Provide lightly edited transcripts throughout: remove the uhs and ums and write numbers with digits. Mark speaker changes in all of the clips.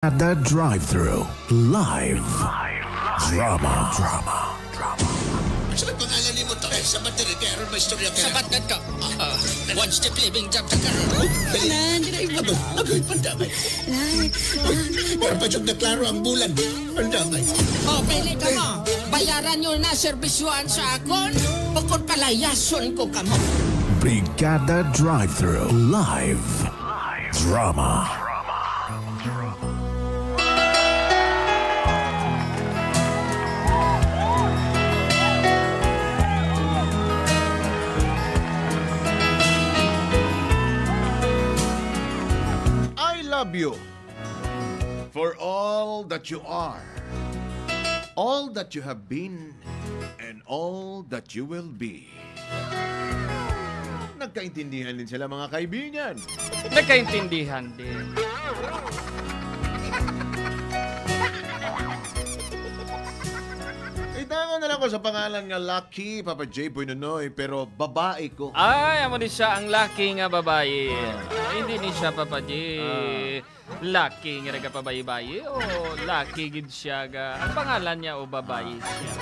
Speaker 1: At the drive-thru, live drama.
Speaker 2: Sa pangalan ni mo to, sa battery, kaya ron may istorya kaya.
Speaker 3: Sabat na to. One step living job sa karon.
Speaker 4: Lan, driver.
Speaker 2: Agoy, pandamay. Pero pa siyang naklaro ang bulan. Pandamay.
Speaker 3: O, pili ka mo. Bayaran nyo na serbisyuan sa akon. Bukod palayason ko ka mo.
Speaker 1: Brigada Drive-thru, live drama.
Speaker 5: Love you for all that you are, all that you have been, and all that you will be. Nagkaintindihan din sila, mga kaibigan.
Speaker 6: Nagkaintindihan din.
Speaker 5: Itangan na lang ko sa pangalan nga Lucky, Papa J. Boy Nonoy, pero babae ko.
Speaker 6: Ay, amo din siya ang lucky nga babae. Hindi ni siya Papa J. Lucky nga naga pabayi-bayi o lucky gid siya ga. Ang pangalan niya o babae siya?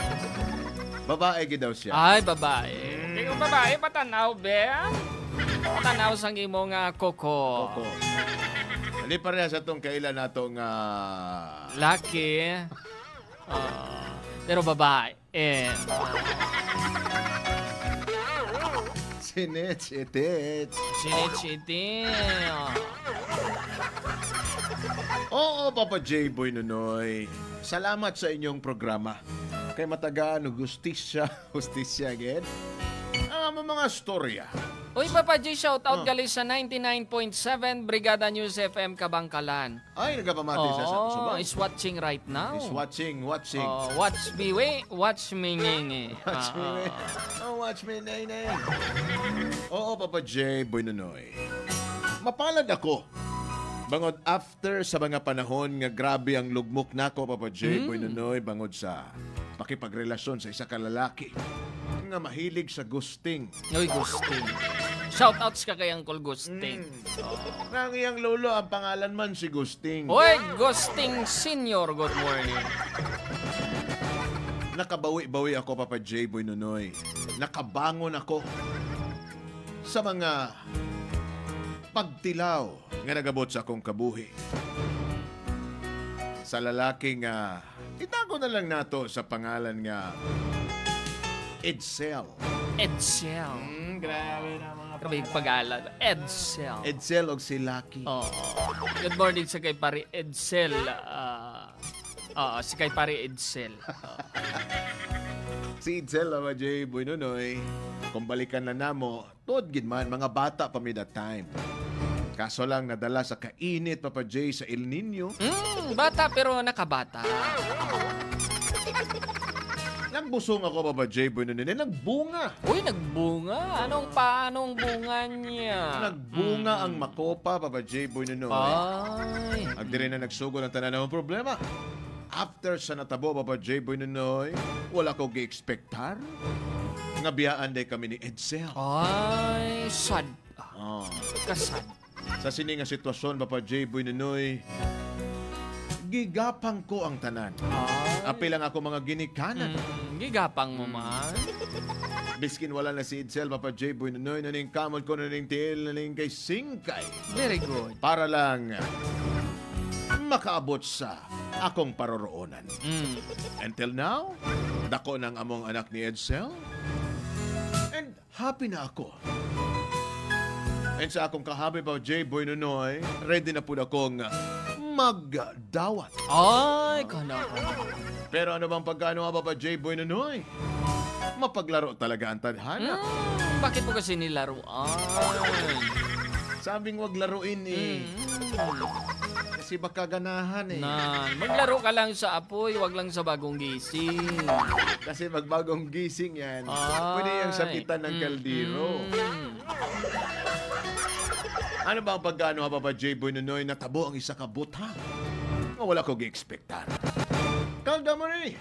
Speaker 5: Babae gid daw siya.
Speaker 6: Ay, babae. Ikaw babae, patanaw, be? Patanaw sang imo nga koko.
Speaker 5: Koko. Hindi pa rin sa itong kailan na itong...
Speaker 6: Lucky. Pero babae.
Speaker 5: Sinit-sitit.
Speaker 6: Sinit-sitit.
Speaker 5: Oo, Papa J. Boy Nonoy. Salamat sa inyong programa. Kay matagaan o justisya. Justisya again. Ang mga storya.
Speaker 6: Uy, Papa J, shoutout gali sa 99.7 Brigada News FM Kabangkalan.
Speaker 5: Ay, nagapamati sa subang.
Speaker 6: Is watching right now.
Speaker 5: Is watching.
Speaker 6: Watch me, watch me, ngenge.
Speaker 5: Watch me, watch me, nay. Oo, Papa J. Boy Nonoy. Mapalad ako. Bangod after sa mga panahon nga grabe ang lugmok nako, Papa J. Boy Nonoy, bangod sa makipagrelasyon sa isa ka lalaki nga mahilig sa gusting.
Speaker 6: Uy, gusting. Shoutouts ka kay Uncle Gusting.
Speaker 5: Ang iyang lolo, ang pangalan man si Gusting.
Speaker 6: Uy, Gusting Senior, good morning.
Speaker 5: Nakabawi-bawi ako, Papa J. Boy Nonoy. Nakabangon ako sa mga pagtilaw nga nagabot sa akong kabuhi. Sa lalaking itago na lang nato sa pangalan nga Edsel.
Speaker 6: Edsel.
Speaker 5: Grabe na mga
Speaker 6: Grabe yung pag-alala. Edsel.
Speaker 5: Edsel og si Lucky.
Speaker 6: Good morning sa kay pare Edsel. Si kay pare Edsel.
Speaker 5: Si Edsel, Papa J. Boy Nonoy. Kung balikan na namo, tuod gid man, mga bata pa mi that time. Kaso lang nadala sa kainit, Papa J, sa El Nino.
Speaker 6: Bata pero nakabata.
Speaker 5: Nagbusong ako, Papa J. Boy Nonoy. Nagbunga.
Speaker 6: Uy, nagbunga. Anong bunga niya?
Speaker 5: Nagbunga ang makopa, Papa J. Boy Nonoy.
Speaker 6: Ay.
Speaker 5: Agdiri na nagsugo ng tanan ng problema. After sa natabo, Papa J. Boy Nonoy, wala ko gi-expectar. Nga biyaan day kami ni Edsel.
Speaker 6: Ay, sad. Kasad.
Speaker 5: Sa sini nga sitwasyon, Papa J. Boy Nonoy, gigapang ko ang tanan. Apil lang ako mga ginikanan.
Speaker 6: Gigapang mo man.
Speaker 5: Biskin wala na si Edsel, Papa J. Boy Nonoy, naning kamot ko, naning tiil, naning kay Singkay.
Speaker 6: Very good.
Speaker 5: Para lang makaabot sa akong paroroonan. Until now, dako ng among anak ni Edsel. And happy na ako. And sa akong kahabi pa, J. Boy Nonoy, ready na po akong magdawat.
Speaker 6: Ay, kana.
Speaker 5: Pero ano bang pagkano nga pa, J. Boy Nonoy? Mapaglaro talaga ang tadhana.
Speaker 6: Bakit po kasi nilaruan?
Speaker 5: Sabing wag laruin Kasi baka ganahan
Speaker 6: Maglaro ka lang sa apoy, wag lang sa bagong gising.
Speaker 5: Kasi magbagong gising yan. Pwede yung sakitan ng kaldero. Ano ba ang pagkano ha, Papa J. Boy Nonoy, natabo ang isa ka butang? Wala ko gi-expectar. Kalda mo rin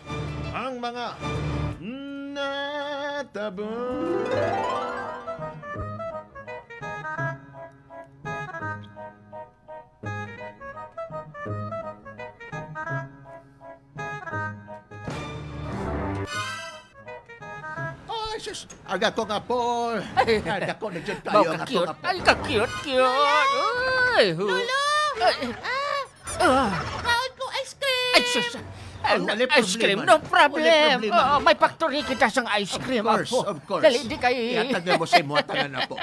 Speaker 5: ang mga natabo. sus. Aga ko nga po.
Speaker 6: Ay.
Speaker 5: Dako na dyan
Speaker 6: Baw
Speaker 5: kayo.
Speaker 6: ka
Speaker 5: Nga po
Speaker 6: cute.
Speaker 5: nga po.
Speaker 6: Ay, ka cute. Ay, Lolo!
Speaker 3: Kaon ko ice cream!
Speaker 6: Ay, sus.
Speaker 5: wala
Speaker 6: Ice cream,
Speaker 5: problema.
Speaker 6: no problem.
Speaker 5: Wala problema.
Speaker 6: May factory kita sang ice cream, Apo.
Speaker 5: Of course.
Speaker 6: Dali, di kayo.
Speaker 5: Ihatag mo sa imo tanan na po.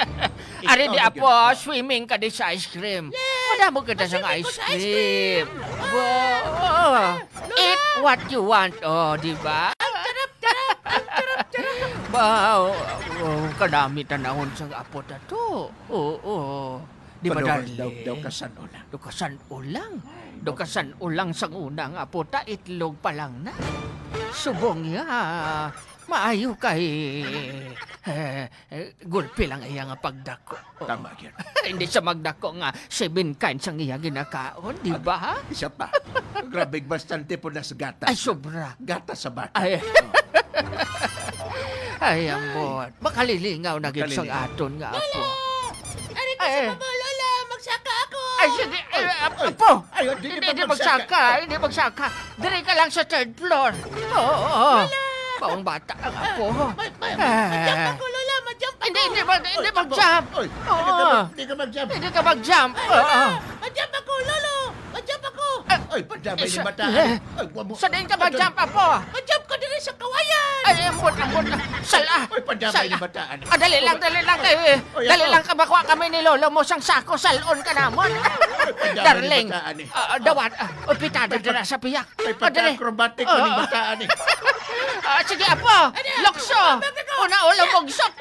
Speaker 6: Ari di Apo, swimming ka di sa ice cream. Madamo kita sang ice cream. Wow. Eat what you want, oh, di ba? Wow, kadami tanahon sa Apo na to. Oo. Di ba, darling?
Speaker 5: Daw kasan ulang.
Speaker 6: Dukasan ulang. Dukasan ulang sang unang Apo ta itlog pa lang na. Subong ya. Maayo kay gulpi lang iya nga pagdako.
Speaker 5: Tama yan.
Speaker 6: Hindi sa magdako nga 7 kinds ang iya ginakaon, di ba?
Speaker 5: Isa pa. Grabe, bastante po na sa gatas.
Speaker 6: Ay, sobra.
Speaker 5: Gatas sa bata.
Speaker 6: Ay, ay ambot. Makalilingaw na gid sang aton nga Apo.
Speaker 3: Ari ko sa babo, Lola! Magsaka ako!
Speaker 6: Ay, sige. Apo!
Speaker 5: Ay, hindi
Speaker 6: Hindi
Speaker 5: pa
Speaker 6: magsaka. Hindi magsaka. Dire ka lang sa 3rd floor. Oo. Paong bata ang Apo.
Speaker 3: Majump ako, Lola! Majump ako!
Speaker 6: Hindi mag-jump.
Speaker 5: Oy,
Speaker 6: Oo.
Speaker 5: hindi ka mag-jump.
Speaker 6: Hindi ka mag-jump. Oo.
Speaker 3: Majump ako, Lolo! Majump ako!
Speaker 5: Ay, padamay ni bata. Ay, wag mo.
Speaker 6: Saan ka mag-jump, Apo?
Speaker 3: Majump ko din sa kawayan!
Speaker 6: Ay, ambot. Sala.
Speaker 5: Ay, padamay ni bataan.
Speaker 6: Dali lang kayo. Dali lang ka makuha kami ni Lolo mo sang sako. Salon ka namon. Darling. Dawat. Pitada dira sa piyak.
Speaker 5: Ay,
Speaker 6: Dali.
Speaker 5: pagka-acrobatic mo ni bataan eh.
Speaker 6: Sige, Apo. Lokso. Una-ulang bugsok.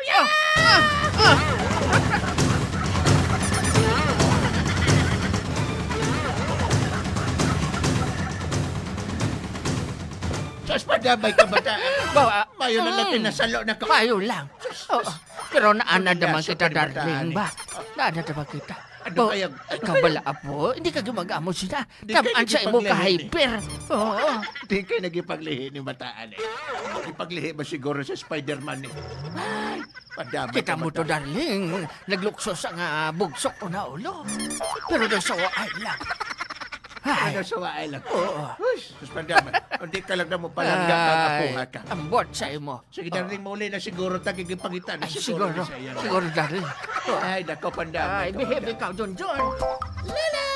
Speaker 5: Sus, padamay ka bataan.
Speaker 6: Bawa.
Speaker 5: Mayo na lang pinasalo na ka.
Speaker 6: Mayo lang. Oo. Pero naana naman
Speaker 5: Pagyaso
Speaker 6: kita,
Speaker 5: ka ni bataan
Speaker 6: darling
Speaker 5: eh.
Speaker 6: ba? Naana naman kita.
Speaker 5: Ano
Speaker 6: Oh,
Speaker 5: kaya?
Speaker 6: ikaw bala, Apo? Hindi ka gumagamo sila.
Speaker 5: Di
Speaker 6: Tamaan
Speaker 5: kayo
Speaker 6: sa imo
Speaker 5: nagpaglihi
Speaker 6: ka-hyper. Oo.
Speaker 5: Di kayo nagipaglihi ni bataan eh. Ipaglihi ba siguro sa Spider-Man eh. Ay, padamay
Speaker 6: Kita
Speaker 5: ka
Speaker 6: mo to,
Speaker 5: bataan.
Speaker 6: darling. Naglukso sa nga bugsok o na ulo. Pero doon sa waay lang. Ay,
Speaker 5: Ano sa waay lang?
Speaker 6: oo.
Speaker 5: Uy, sus, padamay. Hindi ka lang na mo palangga ka kapuha ka.
Speaker 6: Ambot sa imo.
Speaker 5: Sige, darling, muli na siguro tagigipangitan.
Speaker 6: Ay, siguro.
Speaker 5: sa iyan.
Speaker 6: Siguro, darling. Oo.
Speaker 5: Ay, nako, pandamay.
Speaker 6: Ay, behave ikaw doon, John.
Speaker 3: Lola!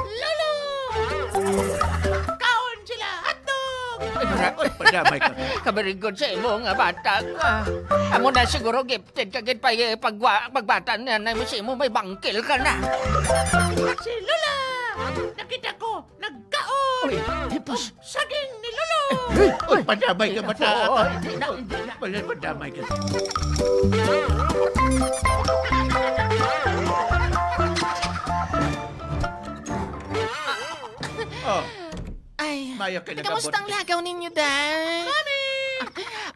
Speaker 3: Lolo! Kaon sila! Hotdog!
Speaker 5: Ay, padamay ka.
Speaker 6: Kabarigod sa imo nga bata ka. Amo na siguro gifted ka gid pa pagbata na mo sa imo may bangkil ka na.
Speaker 3: Si Lola! Nakita ko! Nagkaon!
Speaker 6: Uy, hipos.
Speaker 3: Saging ni Lolo!
Speaker 5: Uy, padamay ka, bataan.
Speaker 6: Oo, hindi na.
Speaker 5: Padamay ka. Oh,
Speaker 3: Ay,
Speaker 5: mayo ka nagabot.
Speaker 3: kamusta ang lagaw ninyo, Dad? Mami!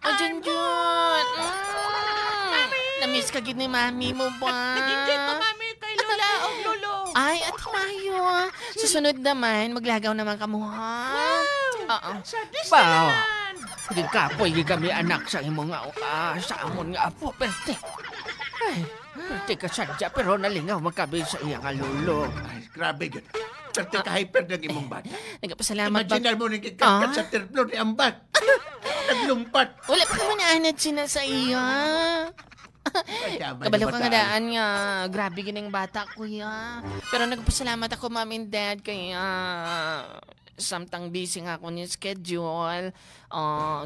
Speaker 3: Oh, Junjun! Mami! Namiss ka gid ni Mami mo ba?
Speaker 2: Nag-enjoy ko, Mami, kay Lola o Lolo.
Speaker 3: Ay, Ate Mayo. Susunod naman, maglagaw naman kamo, ha? Oo.
Speaker 2: Sa
Speaker 6: Wow.
Speaker 2: Disneyland.
Speaker 6: Hindi kapoy di kami anak sa imo nga sa amon nga apo perte. Ay, perte ka sadya pero nalingaw magkabi sa iya nga lolo.
Speaker 5: Ay, grabe yun. Perte ka hyper ng imong bata.
Speaker 3: Nagpasalamat ba?
Speaker 5: Imagine mo nang kikakat sa third floor ni Ambat. Naglumpat.
Speaker 3: Wala pa naman naanad sila sa iya. Kabalo ka nga daan nga. Grabe gining bata ko ya. Pero nagpasalamat ako, Mom and Dad, kaya samtang busy nga ako ni schedule.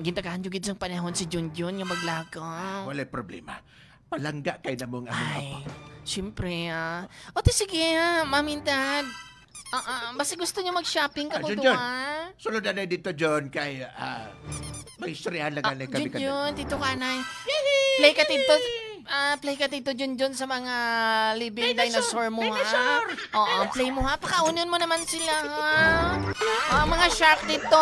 Speaker 3: Gintagahan yung gid sa panahon si Junjun nga maglagaw.
Speaker 5: Wala problema. Palangga kay na mong among
Speaker 3: Ay,
Speaker 5: apo.
Speaker 3: siyempre O, te, sige Mom and Dad. Basta gusto niyo mag-shopping ka po
Speaker 5: Junjun.
Speaker 3: doon.
Speaker 5: Sulod na dito, John, kay may istoryahan lang nga kami kanina.
Speaker 3: Junjun, Tito Kanay. Play ka, Tito. Play ka, Tito Junjun, sa mga living dinosaur mo, ha? Oo, play mo, ha? Pakaunin mo naman sila, ha? Mga shark dito.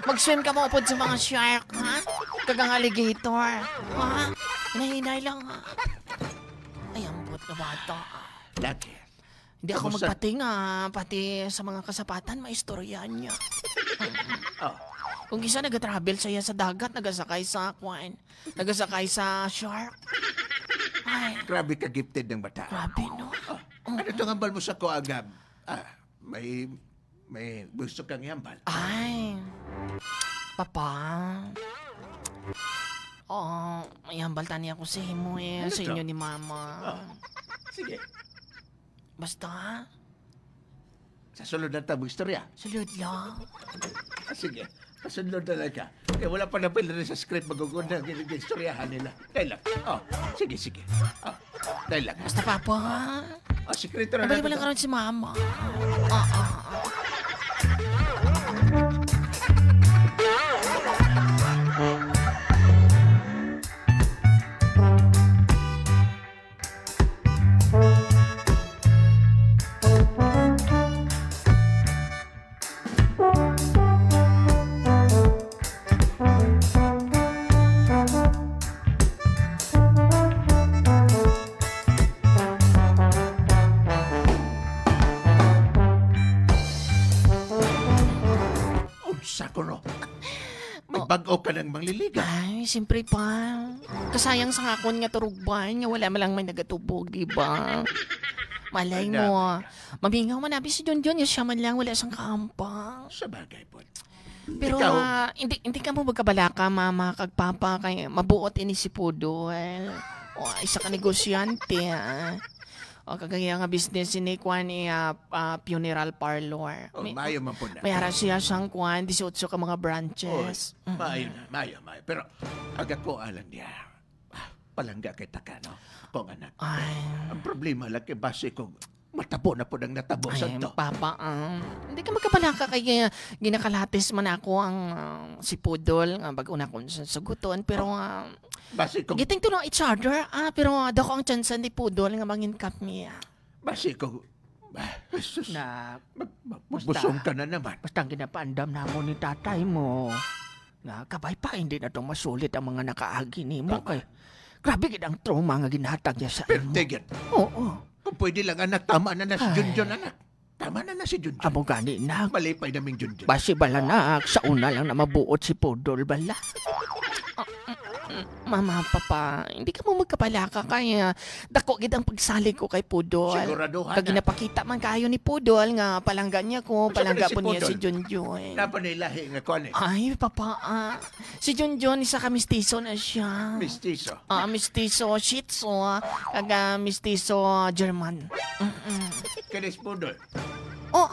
Speaker 3: Mag-swim ka mo upod sa mga shark, ha? Kagang alligator. Ha? Hinahinay lang, ha? Ay, ambot na bata.
Speaker 5: Lagi.
Speaker 3: Hindi ako
Speaker 5: Kamusta?
Speaker 3: magpating, pati sa mga kasapatan, maistoryahan niya.
Speaker 5: Oh,
Speaker 3: Kung isa nag-travel siya sa dagat, nagasakay sa kwan, nagasakay sa shark. Ay,
Speaker 5: grabe ka gifted ng bata.
Speaker 3: grabe, no?
Speaker 5: Ano itong hambal mo sa koagab? May gusto kang hambal.
Speaker 3: Ay, Papa, Oo, may hambaltan niya ako sa himo eh.
Speaker 5: Ano
Speaker 3: Sa
Speaker 5: to?
Speaker 3: inyo ni Mama.
Speaker 5: Sige.
Speaker 3: Basta,
Speaker 5: Sa sulod na tabong istorya.
Speaker 3: sulod lang.
Speaker 5: Sige. Kasunod na lang ka. Kaya wala pa napila rin sa script magugunda ang istoryahan nila. Dahil lang. Sige. Dahil lang.
Speaker 3: Basta, Papa.
Speaker 5: Sekreto na
Speaker 3: Nabalik mo lang
Speaker 5: to.
Speaker 3: karon si Mama.
Speaker 5: Unsa ko no? May bag-o ka ng mangliligaw.
Speaker 3: Ay, siyempre pa. Kasayang sa ngakon nga turugban nga wala malang may nagatubog, di ba? Malay mo. Mamingaw man nabi si Junjun nga siya man lang wala siyang kaampang.
Speaker 5: Sa bagay po.
Speaker 3: Pero
Speaker 5: Ikaw?
Speaker 3: hindi ka mo magkabalaka, Mama, kag Papa, kay mabuot ini si Pudol. O, isa ka negosyante, ha? O, kagaya nga business ni Kwan funeral parlor.
Speaker 5: Mayo man po na.
Speaker 3: May hara siya siyang Kwan, 18 ka mga branches.
Speaker 5: Mayo na, mayo. Pero aga ko alam niya. Palangga kay taka, no? Kung anak.
Speaker 3: Ay,
Speaker 5: Ang problema lang kay base kung matabo na po ng natabo sa
Speaker 3: ay,
Speaker 5: to.
Speaker 3: Papa, hindi ka magkabalaka kay ginakalatis man ako ang si Pudol, nga bago na akong saguton, pero
Speaker 5: Base kung
Speaker 3: getting to know each other, pero dako ang chance ni Pudol nga mangin kami.
Speaker 5: Base kung Jesus,
Speaker 4: Na
Speaker 5: magbusong ka na naman.
Speaker 4: basta ang ginapaandam na mo ni tatay mo. Na kabay pa hindi na itong masulit ang mga nakaagi ni mo kay grabe gid ang trauma nga ginhatag niya sa imo.
Speaker 5: Tigit.
Speaker 4: Oo.
Speaker 5: Kung pwede lang anak, tama na si Junjun anak. Tama na si Junjun.
Speaker 4: Amo gani na
Speaker 5: Malipay naming Junjun.
Speaker 4: basi bala na sa una lang na mabuot si Pudol bala.
Speaker 3: Mama, Papa, hindi ka mo magkabalaka kaya dako gid ang pagsalig ko kay Pudol.
Speaker 5: Siguraduhan
Speaker 3: Kag
Speaker 5: na.
Speaker 3: ginapakita man kayo ni Pudol nga palangga niya ko,
Speaker 5: Unsa
Speaker 3: palangga
Speaker 5: man si
Speaker 3: po niya
Speaker 5: Pudol?
Speaker 3: si Junjun.
Speaker 5: Napanilahi nga ko ni.
Speaker 3: Ay, Papa, si Junjun isa ka mistiso na siya.
Speaker 5: Mistiso.
Speaker 3: Mistiso Shih Tzu, kag mistiso German.
Speaker 5: Kanis Pudol.
Speaker 3: Oh,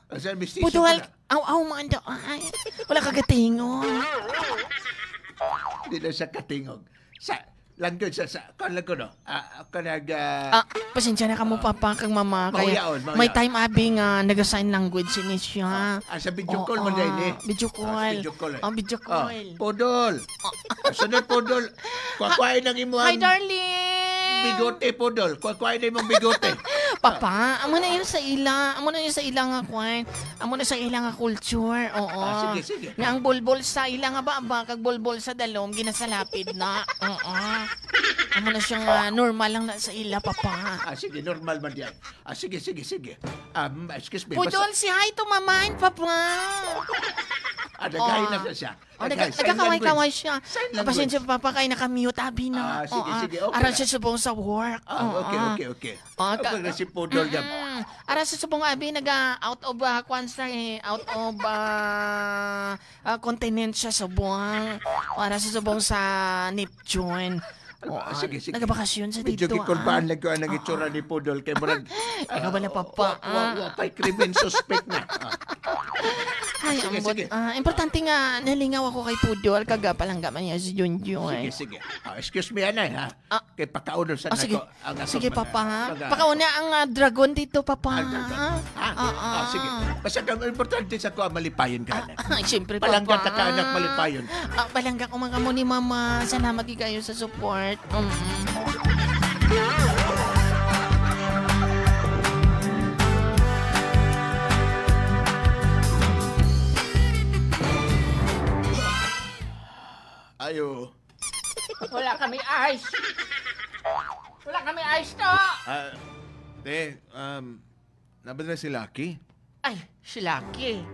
Speaker 5: Asa mistiso
Speaker 3: Pudol,
Speaker 5: ka na?
Speaker 3: aw man daw. Ay, wala ka gatingon.
Speaker 5: Di na sa katingog. Sa langgod sa kan lang ko no. Ako
Speaker 3: Pasensya na ka mo, Papa, kag Mama. Kaya
Speaker 5: Mauyaon.
Speaker 3: may time abi nga nag-sign language ni siya.
Speaker 5: sa video call mo dahil eh.
Speaker 3: Video call.
Speaker 5: Video call.
Speaker 3: Video call.
Speaker 5: Pudol. Sunod Pudol. Kuwain ng imo
Speaker 3: Hi,
Speaker 5: ang
Speaker 3: darling!
Speaker 5: bigote Pudol. Kuwain ng imong bigote.
Speaker 3: Papa, amo na yun sa ila. Amo na yun sa ila nga kwan. Amo na sa ila nga culture. Oo.
Speaker 5: Sige.
Speaker 3: Nga ang bulbol sa ila nga ba kag bulbol sa dalom ginasalapid na. Oo. Amo na siya nga normal lang na sa ila, Papa.
Speaker 5: Sige, normal man yan. Sige. Excuse me.
Speaker 3: Pudol, si hi to Mama and Papa.
Speaker 5: Naghahin na siya.
Speaker 3: Nagkakaway-kaway siya.
Speaker 5: Sign language.
Speaker 3: Pasensya, Papa, kay nakamute abi na.
Speaker 5: Sige, okay
Speaker 3: Aral
Speaker 5: na.
Speaker 3: siya subong sa work.
Speaker 5: Okay.
Speaker 3: ka-
Speaker 5: Kapag na si Pudol yan.
Speaker 3: Aral siya subong abi out of continent siya subong. Aral siya subong sa Neptune.
Speaker 5: Sige.
Speaker 3: Nagabakasyon sa dito.
Speaker 5: Medyo kikulbaan lang ko ang itsura ni Pudol. Kaya marag...
Speaker 3: Ikaw ba na, Papa?
Speaker 5: Wapay krimen suspect na.
Speaker 3: Ay,
Speaker 5: Sige,
Speaker 3: ambot.
Speaker 5: sige.
Speaker 3: Importante nga, nalingaw ako kay Pudol. Kagapalangga man niya si Junjun.
Speaker 5: Sige. Excuse me, anay, ha? Kaya pakaunod sa
Speaker 3: Sige.
Speaker 5: nako. ang atong
Speaker 3: Sige,
Speaker 5: mga-
Speaker 3: Papa.
Speaker 5: mga-
Speaker 3: Pakauna ang dragon dito, Papa.
Speaker 5: Sige. Basta ang importante sa ko, malipayon ka na.
Speaker 3: Ay, siyempre, Papa.
Speaker 5: Palangga ta ka anak, malipayon.
Speaker 3: Palangga ko mga mo ni Mama. Salamat kayo sa support.
Speaker 5: Ayo.
Speaker 4: Wala kami ice. Wala kami ice to.
Speaker 5: Te, nabadala si Lucky?
Speaker 4: Ay, si Lucky.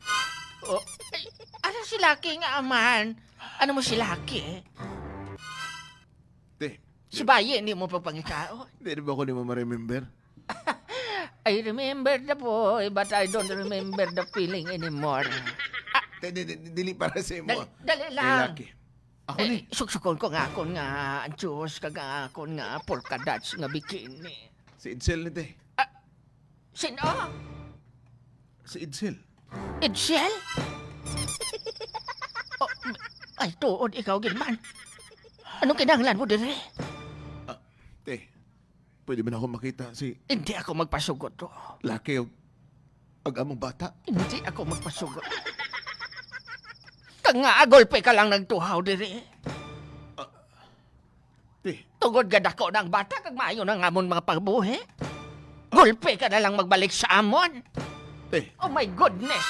Speaker 4: Oh, ay, ano si Lucky nga aman? Ano mo si Lucky?
Speaker 5: Te,
Speaker 4: Si Baye, hindi mo pa pangitao.
Speaker 5: hindi ba ako di mo ma-remember?
Speaker 4: I remember the boy, but I don't remember the feeling anymore.
Speaker 5: Te, dili para sa imo.
Speaker 4: Dali
Speaker 5: Kay
Speaker 4: lang.
Speaker 5: Lucky. Ako ni.
Speaker 4: Suksukon ko nga akon nga Diyos kag akon nga polka dots nga bikini.
Speaker 5: Si Edsel ni te.
Speaker 4: Sino?
Speaker 5: Si Edsel.
Speaker 4: Edsel? Oh, ay, tuod ikaw, Gilman. Anong kinahanglan mo dire?
Speaker 5: Te, pwede ba na ako makita si
Speaker 4: Hindi ako magpasugot to.
Speaker 5: Laki o ag-among bata?
Speaker 4: Hindi ako magpasugot. Kang nga, golpe ka lang nagtuhaw dire.
Speaker 5: Te,
Speaker 4: Tungod gad ako ng bata kag maayo ng amon mga pagbuhi. Golpe ka na lang magbalik sa amon.
Speaker 5: te.
Speaker 4: Oh my goodness.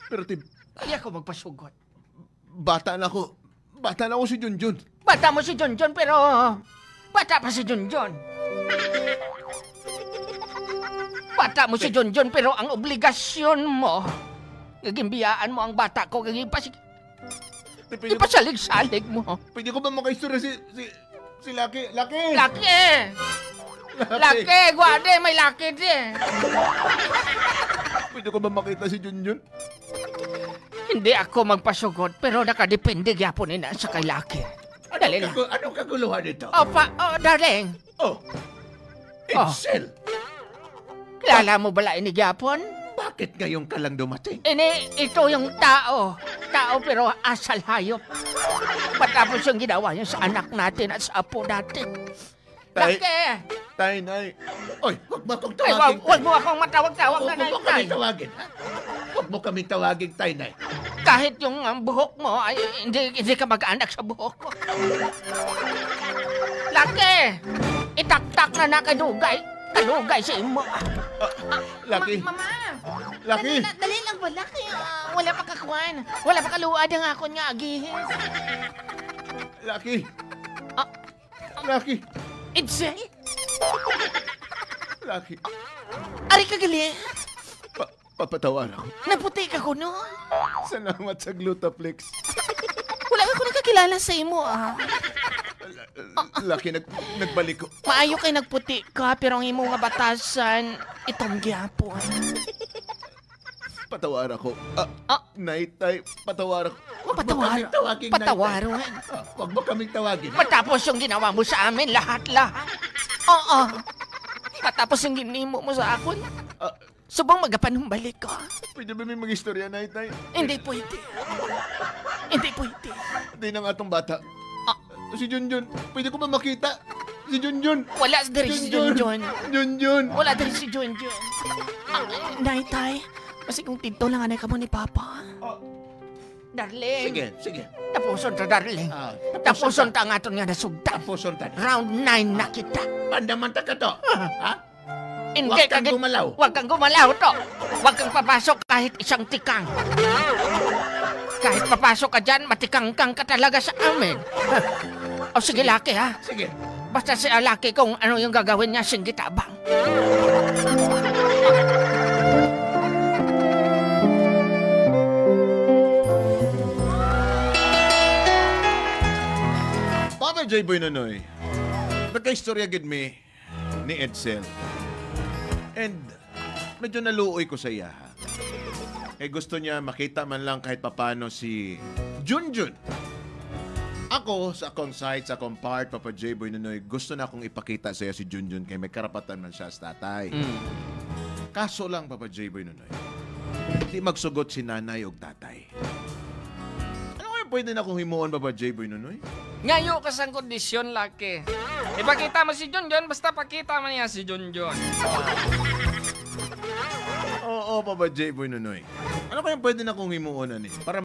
Speaker 5: Pero te,
Speaker 4: Hindi ako magpasugot.
Speaker 5: bata na ako. Bata na ako si Junjun.
Speaker 4: Bata mo si Junjun pero bata pa si Junjun. Bata mo si Junjun pero ang obligasyon mo gagimbiyaan mo ang bata ko
Speaker 5: Te, pwede,
Speaker 4: ipasalig-salig mo.
Speaker 5: pwede ko ba makaistorya si Laki? Laki!
Speaker 4: Laki! Laki! Guwade! May laki di!
Speaker 5: Pwede ko ba makita si Junjun?
Speaker 4: Hindi ako magpasugot pero nakadepende gyapon nina sa kay laki. Dali na.
Speaker 5: Anong kaguluhan nito?
Speaker 4: Darling.
Speaker 5: Oh, Edsel!
Speaker 4: Kilala mo bala ini gyapon?
Speaker 5: Bakit ngayon ka lang dumating?
Speaker 4: Ito yung tao. Tao pero asal hayop. Matapos yung ginawa niya sa anak natin at sa apo natin.
Speaker 5: Tay-
Speaker 4: Laki!
Speaker 5: Tay, nay. Oy, huwag mo akong
Speaker 4: Ay,
Speaker 5: tawagin.
Speaker 4: wag mo akong matawag-tawag na
Speaker 5: Huwag mo
Speaker 4: nay.
Speaker 5: kami tawagin, ha? Huwag mo kami tawagin, tay, nay.
Speaker 4: Kahit yung buhok mo, ay hindi ka mag-anak sa buhok ko. Laki! Itaktak na nakadugay. Kadugay sa imo.
Speaker 5: Laki,
Speaker 3: Mama!
Speaker 5: Laki.
Speaker 3: Dali lang ba, Laki? Wala pa kakuan. Wala pa kaluad ang akon nga agihis.
Speaker 5: Laki. Laki.
Speaker 3: Edsel?
Speaker 5: Laki.
Speaker 3: Ari ka gali?
Speaker 5: Papatawar ako.
Speaker 3: Naputi ka ko, no?
Speaker 5: Salamat sa Glutaplex.
Speaker 3: Wala ka ko nakakilala sa imo,
Speaker 5: Laki, nagbalik ko.
Speaker 3: Maayo kay nagputi ka, pero ang imo nga batasan, itong gyapon.
Speaker 5: Patawar ako. Night, tay, patawar ako.
Speaker 3: Patawaro.
Speaker 5: Tawagin,
Speaker 3: Patawaron.
Speaker 5: Huwag mo kaming tawagin.
Speaker 4: Matapos yung ginawa mo sa amin, lahat-lahat.
Speaker 3: Oo. Matapos yung ginimo mo sa akon, subang magapanumbalik ka.
Speaker 5: Pwede ba may mag-istorya, Night, tay?
Speaker 3: Hindi pwede. Hindi pwede.
Speaker 5: Hindi na nga itong bata. Si Junjun, pwede ko ba makita? Si Junjun.
Speaker 3: Wala diri si Junjun.
Speaker 5: Junjun.
Speaker 3: Wala diri si Junjun. Naitay, kasi kung tinto lang anay ka mo ni Papa.
Speaker 4: Darling.
Speaker 5: Sige.
Speaker 4: Tapuson ta, darling. Tapuson ta nga nga nasugdan.
Speaker 5: Tapuson ta.
Speaker 4: Round 9 na kita.
Speaker 5: Pandaman ta ka to. Ha?
Speaker 4: Hindi
Speaker 5: Huwag kang gumalaw.
Speaker 4: Huwag kang gumalaw to. Huwag kang papasok kahit isang tikang. Kahit papasok ka dyan, matikang-kang ka talaga sa amin. O sige, Laki, ha?
Speaker 5: Sige.
Speaker 4: Basta si Laki kung ano yung gagawin niya, singgitabang.
Speaker 5: Papa J. Boy Nonoy, nagka-istorya gid mi ni Edsel. And medyo naluoy ko sa iya. Gusto niya makita man lang kahit papano si Junjun. Ako, sa akong side, sa akong part, Papa J. Boy Nonoy, gusto na akong ipakita sa iya si Junjun kay may karapatan man siya sa tatay. Kaso lang, Papa J. Boy Nonoy, hindi magsugot si nanay o tatay. Ano kaya pwede na akong himuon, Papa J. Boy Nonoy?
Speaker 6: Ngayo ka sa kondisyon, Laki. Ipakita mo si Junjun, basta pakita mo niya si Junjun.
Speaker 5: Oo, Papa J. Boy Nonoy. Ano kaya pwede na akong himuonan eh? Para